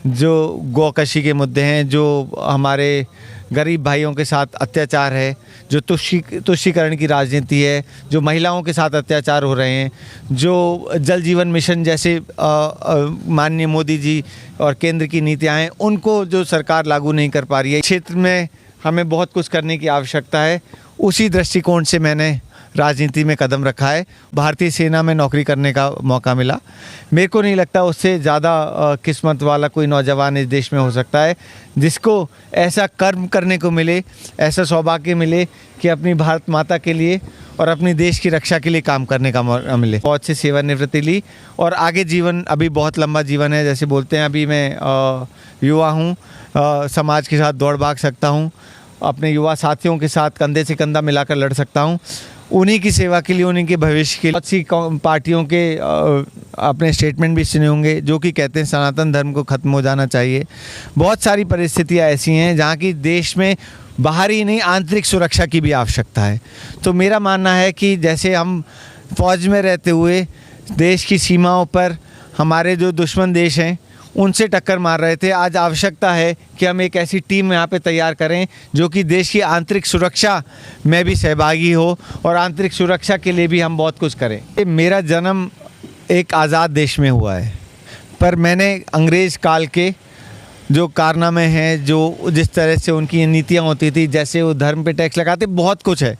जो गौकशी के मुद्दे हैं, जो हमारे गरीब भाइयों के साथ अत्याचार है, जो तुष्टीकरण की राजनीति है, जो महिलाओं के साथ अत्याचार हो रहे हैं, जो जल जीवन मिशन जैसे माननीय मोदी जी और केंद्र की नीतियां हैं, उनको जो सरकार लागू नहीं कर पा रही है। क्षेत्र में हमें बहुत कुछ करने की आवश्यकता है। उसी दृष्टिकोण से मैंने राजनीति में कदम रखा है। भारतीय सेना में नौकरी करने का मौका मिला। मेरे को नहीं लगता उससे ज़्यादा किस्मत वाला कोई नौजवान इस देश में हो सकता है जिसको ऐसा कर्म करने को मिले, ऐसा सौभाग्य मिले कि अपनी भारत माता के लिए और अपनी देश की रक्षा के लिए काम करने का मौका मिले। फौज से सेवानिवृत्ति ली और आगे जीवन, अभी बहुत लंबा जीवन है। जैसे बोलते हैं, अभी मैं युवा हूँ, समाज के साथ दौड़ भाग सकता हूँ, अपने युवा साथियों के साथ कंधे से कंधा मिलाकर लड़ सकता हूँ। उन्हीं की सेवा के लिए, उन्हीं के भविष्य के लिए बहुत सी पार्टियों के अपने स्टेटमेंट भी सुने होंगे जो कि कहते हैं सनातन धर्म को ख़त्म हो जाना चाहिए। बहुत सारी परिस्थितियाँ ऐसी हैं जहाँ की देश में बाहरी नहीं, आंतरिक सुरक्षा की भी आवश्यकता है। तो मेरा मानना है कि जैसे हम फौज में रहते हुए देश की सीमाओं पर हमारे जो दुश्मन देश हैं उनसे टक्कर मार रहे थे, आज आवश्यकता है कि हम एक ऐसी टीम यहाँ पे तैयार करें जो कि देश की आंतरिक सुरक्षा में भी सहभागी हो और आंतरिक सुरक्षा के लिए भी हम बहुत कुछ करें। मेरा जन्म एक आज़ाद देश में हुआ है, पर मैंने अंग्रेज़ काल के जो कारनामे हैं, जो जिस तरह से उनकी नीतियाँ होती थी, जैसे वो धर्म पे टैक्स लगाते, बहुत कुछ है।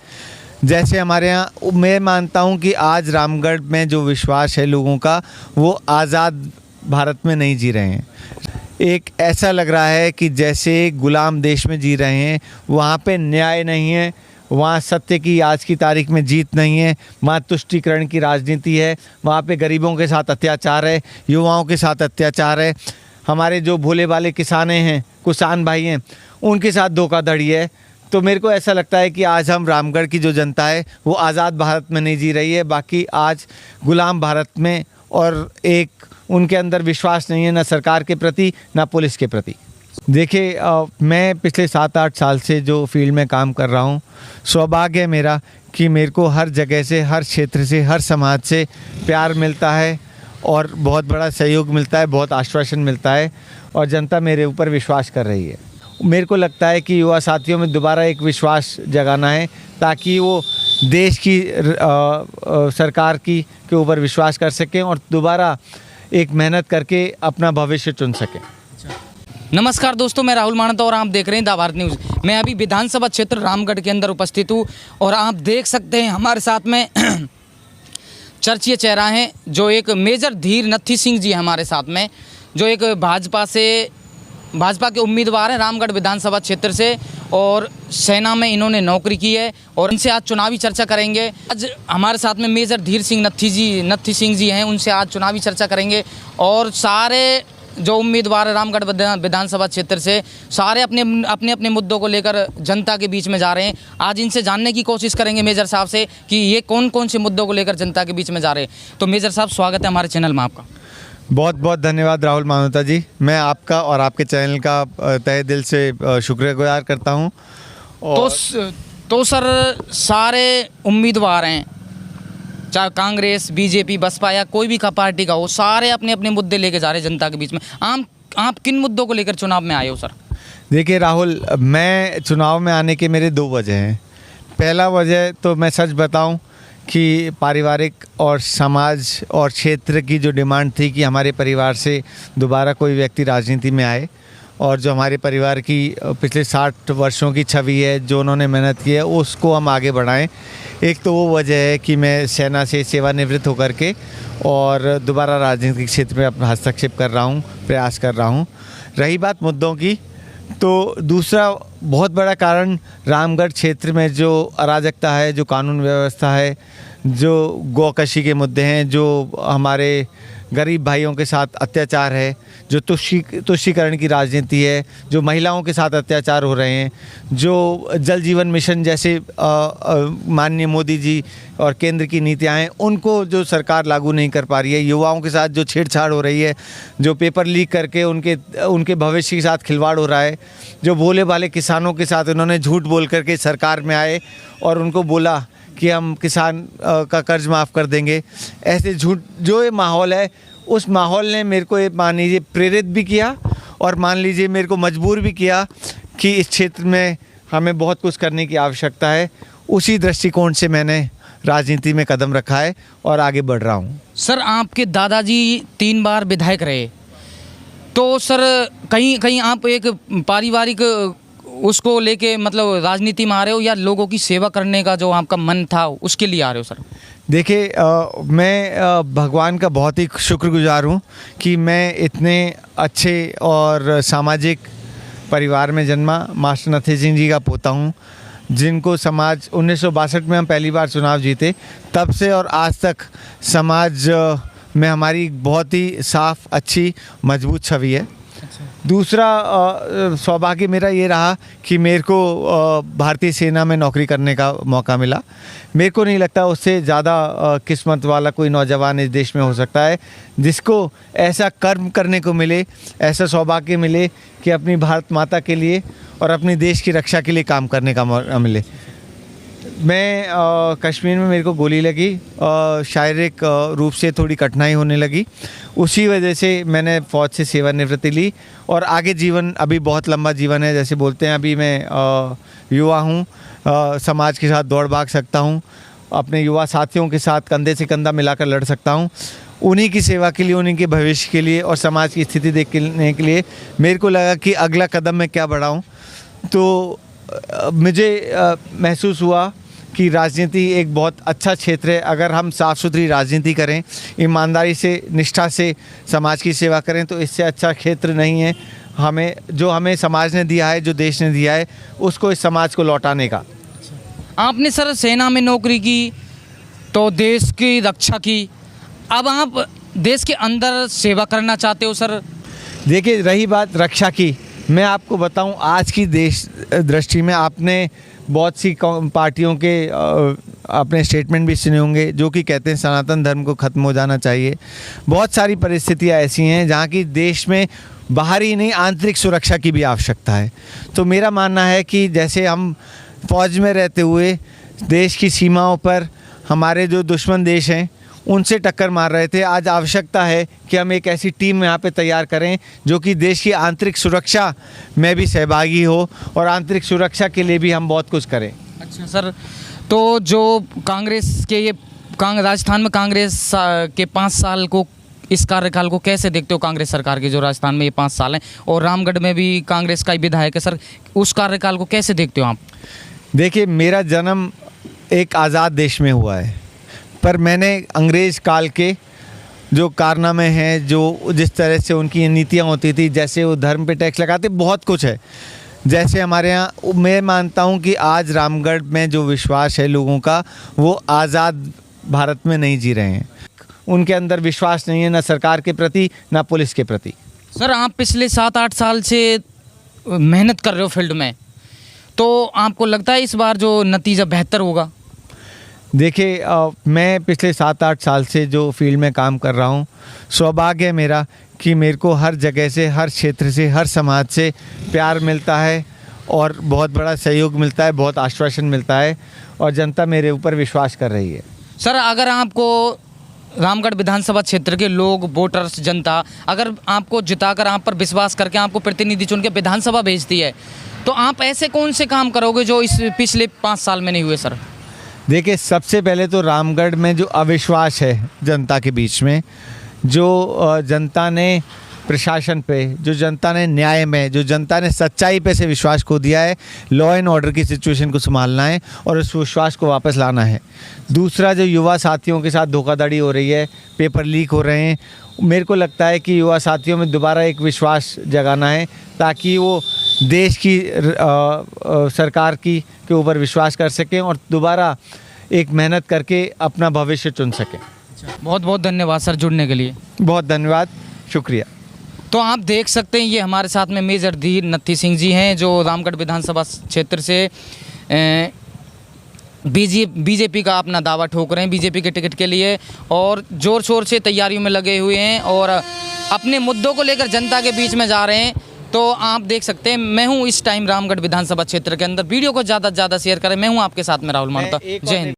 जैसे हमारे यहाँ, मैं मानता हूँ कि आज रामगढ़ में जो विश्वास है लोगों का, वो आज़ाद भारत में नहीं जी रहे हैं। एक ऐसा लग रहा है कि जैसे गुलाम देश में जी रहे हैं। वहाँ पे न्याय नहीं है, वहाँ सत्य की आज की तारीख में जीत नहीं है, वहाँ तुष्टीकरण की राजनीति है, वहाँ पे गरीबों के साथ अत्याचार है, युवाओं के साथ अत्याचार है, हमारे जो भोले भाले किसान भाई हैं उनके साथ धोखाधड़ी है। तो मेरे को ऐसा लगता है कि आज हम रामगढ़ की जो जनता है वो आज़ाद भारत में नहीं जी रही है, बाकी आज गुलाम भारत में, और एक उनके अंदर विश्वास नहीं है, ना सरकार के प्रति ना पुलिस के प्रति। देखिए, मैं पिछले 7-8 साल से जो फील्ड में काम कर रहा हूँ, सौभाग्य है मेरा कि मेरे को हर जगह से, हर क्षेत्र से, हर समाज से प्यार मिलता है और बहुत बड़ा सहयोग मिलता है, बहुत आश्वासन मिलता है और जनता मेरे ऊपर विश्वास कर रही है। मेरे को लगता है कि युवा साथियों में दोबारा एक विश्वास जगाना है ताकि वो देश की सरकार के ऊपर विश्वास कर सकें और दोबारा एक मेहनत करके अपना भविष्य चुन सकें। नमस्कार दोस्तों, मैं राहुल मानता और आप देख रहे हैं द भारत न्यूज़। मैं अभी विधानसभा क्षेत्र रामगढ़ के अंदर उपस्थित हूँ और आप देख सकते हैं हमारे साथ में चर्चीय चेहरा हैं जो एक मेजर धीर नत्थी सिंह जी हमारे साथ में, जो एक भाजपा के उम्मीदवार हैं रामगढ़ विधानसभा क्षेत्र से और सेना में इन्होंने नौकरी की है और इनसे आज चुनावी चर्चा करेंगे। आज हमारे साथ में मेजर धीर सिंह नत्थी सिंह जी हैं, उनसे आज चुनावी चर्चा करेंगे और सारे जो उम्मीदवार रामगढ़ विधानसभा क्षेत्र से सारे अपने मुद्दों को लेकर जनता के बीच में जा रहे हैं। आज इनसे जानने की कोशिश करेंगे मेजर साहब से कि ये कौन कौन से मुद्दों को लेकर जनता के बीच में जा रहे हैं। तो मेजर साहब, स्वागत है हमारे चैनल में आपका। बहुत बहुत धन्यवाद राहुल मानवता जी, मैं आपका और आपके चैनल का तहे दिल से शुक्रगुजार करता हूँ। तो सर, सारे उम्मीदवार हैं, चाहे कांग्रेस, बीजेपी, बसपा या कोई भी का पार्टी का हो, सारे अपने अपने मुद्दे लेके जा रहे हैं जनता के बीच में। आप किन मुद्दों को लेकर चुनाव में आए हो सर? देखिए राहुल, मैं चुनाव में आने के मेरे 2 वजह हैं। पहला वजह तो मैं सच बताऊं कि पारिवारिक और समाज और क्षेत्र की जो डिमांड थी कि हमारे परिवार से दोबारा कोई व्यक्ति राजनीति में आए और जो हमारे परिवार की पिछले 60 वर्षों की छवि है, जो उन्होंने मेहनत की है, उसको हम आगे बढ़ाएं। एक तो वो वजह है कि मैं सेना से सेवानिवृत्त होकर के और दोबारा राजनीतिक क्षेत्र में अपना हस्तक्षेप कर रहा हूँ, प्रयास कर रहा हूँ। रही बात मुद्दों की, तो दूसरा बहुत बड़ा कारण रामगढ़ क्षेत्र में जो अराजकता है, जो कानून व्यवस्था है, जो गौकशी के मुद्दे हैं, जो हमारे गरीब भाइयों के साथ अत्याचार है, जो तुष्टीकरण की राजनीति है, जो महिलाओं के साथ अत्याचार हो रहे हैं, जो जल जीवन मिशन जैसे माननीय मोदी जी और केंद्र की नीतियां हैं, उनको जो सरकार लागू नहीं कर पा रही है, युवाओं के साथ जो छेड़छाड़ हो रही है, जो पेपर लीक करके उनके भविष्य के साथ खिलवाड़ हो रहा है, जो भोले भाले किसानों के साथ उन्होंने झूठ बोल करके सरकार में आए और उनको बोला कि हम किसान का कर्ज माफ़ कर देंगे। ऐसे झूठ जो ये माहौल है, उस माहौल ने मेरे को ये मान लीजिए प्रेरित भी किया और मान लीजिए मेरे को मजबूर भी किया कि इस क्षेत्र में हमें बहुत कुछ करने की आवश्यकता है। उसी दृष्टिकोण से मैंने राजनीति में कदम रखा है और आगे बढ़ रहा हूँ। सर आपके दादाजी 3 बार विधायक रहे, तो सर कहीं कहीं आप एक पारिवारिक उसको लेके मतलब राजनीति में आ रहे हो, या लोगों की सेवा करने का जो आपका मन था उसके लिए आ रहे हो सर? देखिए मैं भगवान का बहुत ही शुक्रगुजार हूँ कि मैं इतने अच्छे और सामाजिक परिवार में जन्मा। मास्टर नथी सिंह जी का पोता हूँ, जिनको समाज 1962 में हम पहली बार चुनाव जीते, तब से और आज तक समाज में हमारी बहुत ही साफ, अच्छी, मजबूत छवि है। दूसरा सौभाग्य मेरा ये रहा कि मेरे को भारतीय सेना में नौकरी करने का मौका मिला। मेरे को नहीं लगता उससे ज़्यादा किस्मत वाला कोई नौजवान इस देश में हो सकता है जिसको ऐसा कर्म करने को मिले, ऐसा सौभाग्य मिले कि अपनी भारत माता के लिए और अपने देश की रक्षा के लिए काम करने का मौका मिले। मैं कश्मीर में मेरे को गोली लगी, शारीरिक रूप से थोड़ी कठिनाई होने लगी। उसी वजह से मैंने फ़ौज से सेवानिवृत्ति ली और आगे जीवन अभी बहुत लंबा जीवन है। जैसे बोलते हैं अभी मैं युवा हूँ, समाज के साथ दौड़ भाग सकता हूँ, अपने युवा साथियों के साथ कंधे से कंधा मिलाकर लड़ सकता हूँ। उन्हीं की सेवा के लिए, उन्हीं के भविष्य के लिए और समाज की स्थिति देखने के लिए मेरे को लगा कि अगला कदम मैं क्या बढ़ाऊँ। तो मुझे महसूस हुआ कि राजनीति एक बहुत अच्छा क्षेत्र है। अगर हम साफ़ सुथरी राजनीति करें, ईमानदारी से, निष्ठा से समाज की सेवा करें, तो इससे अच्छा क्षेत्र नहीं है। हमें समाज ने दिया है, जो देश ने दिया है, उसको इस समाज को लौटाने का। आपने सर सेना में नौकरी की तो देश की रक्षा की, अब आप देश के अंदर सेवा करना चाहते हो सर? देखिए, रही बात रक्षा की, मैं आपको बताऊं, आज की देश दृष्टि में आपने बहुत सी पार्टियों के अपने स्टेटमेंट भी सुने होंगे जो कि कहते हैं सनातन धर्म को ख़त्म हो जाना चाहिए। बहुत सारी परिस्थितियां ऐसी हैं जहां की देश में बाहरी नहीं, आंतरिक सुरक्षा की भी आवश्यकता है। तो मेरा मानना है कि जैसे हम फौज में रहते हुए देश की सीमाओं पर हमारे जो दुश्मन देश हैं उनसे टक्कर मार रहे थे, आज आवश्यकता है कि हम एक ऐसी टीम यहाँ पे तैयार करें जो कि देश की आंतरिक सुरक्षा में भी सहभागी हो और आंतरिक सुरक्षा के लिए भी हम बहुत कुछ करें। अच्छा सर, तो जो कांग्रेस के ये राजस्थान में कांग्रेस के 5 साल को, इस कार्यकाल को कैसे देखते हो? कांग्रेस सरकार के जो राजस्थान में ये 5 साल हैं और रामगढ़ में भी कांग्रेस का ही विधायक है सर, उस कार्यकाल को कैसे देखते हो आप? देखिए, मेरा जन्म एक आज़ाद देश में हुआ है, पर मैंने अंग्रेज़ काल के जो कारनामे हैं, जो जिस तरह से उनकी नीतियाँ होती थी, जैसे वो धर्म पे टैक्स लगाते, बहुत कुछ है। जैसे हमारे यहाँ, मैं मानता हूँ कि आज रामगढ़ में जो विश्वास है लोगों का, वो आज़ाद भारत में नहीं जी रहे हैं। उनके अंदर विश्वास नहीं है, ना सरकार के प्रति, ना पुलिस के प्रति। सर आप पिछले 7-8 साल से मेहनत कर रहे हो फील्ड में, तो आपको लगता है इस बार जो नतीजा बेहतर होगा? देखिए, मैं पिछले 7-8 साल से जो फील्ड में काम कर रहा हूँ, सौभाग्य है मेरा कि मेरे को हर जगह से, हर क्षेत्र से, हर समाज से प्यार मिलता है और बहुत बड़ा सहयोग मिलता है, बहुत आश्वासन मिलता है और जनता मेरे ऊपर विश्वास कर रही है। सर अगर आपको रामगढ़ विधानसभा क्षेत्र के लोग, वोटर्स, जनता अगर आपको जिताकर, आप पर विश्वास करके आपको प्रतिनिधि चुन के विधानसभा भेजती है, तो आप ऐसे कौन से काम करोगे जो इस पिछले 5 साल में नहीं हुए सर? देखिए, सबसे पहले तो रामगढ़ में जो अविश्वास है जनता के बीच में, जो जनता ने प्रशासन पे, जो जनता ने न्याय में, जो जनता ने सच्चाई पे से विश्वास खो दिया है, लॉ एंड ऑर्डर की सिचुएशन को संभालना है और उस विश्वास को वापस लाना है। दूसरा, जो युवा साथियों के साथ धोखाधड़ी हो रही है, पेपर लीक हो रहे हैं, मेरे को लगता है कि युवा साथियों में दोबारा एक विश्वास जगाना है ताकि वो देश की सरकार के ऊपर विश्वास कर सकें और दोबारा एक मेहनत करके अपना भविष्य चुन सकें। बहुत बहुत धन्यवाद सर जुड़ने के लिए। बहुत धन्यवाद, शुक्रिया। तो आप देख सकते हैं ये हमारे साथ में मेजर धीर नथी सिंह जी हैं जो रामगढ़ विधानसभा क्षेत्र से बीजेपी का अपना दावा ठोक रहे हैं, बीजेपी के टिकट के लिए, और ज़ोर शोर से तैयारियों में लगे हुए हैं और अपने मुद्दों को लेकर जनता के बीच में जा रहे हैं। तो आप देख सकते हैं, मैं हूं इस टाइम रामगढ़ विधानसभा क्षेत्र के अंदर। वीडियो को ज़्यादा से ज़्यादा शेयर करें। मैं हूं आपके साथ में राहुल मानता। जय हिंद।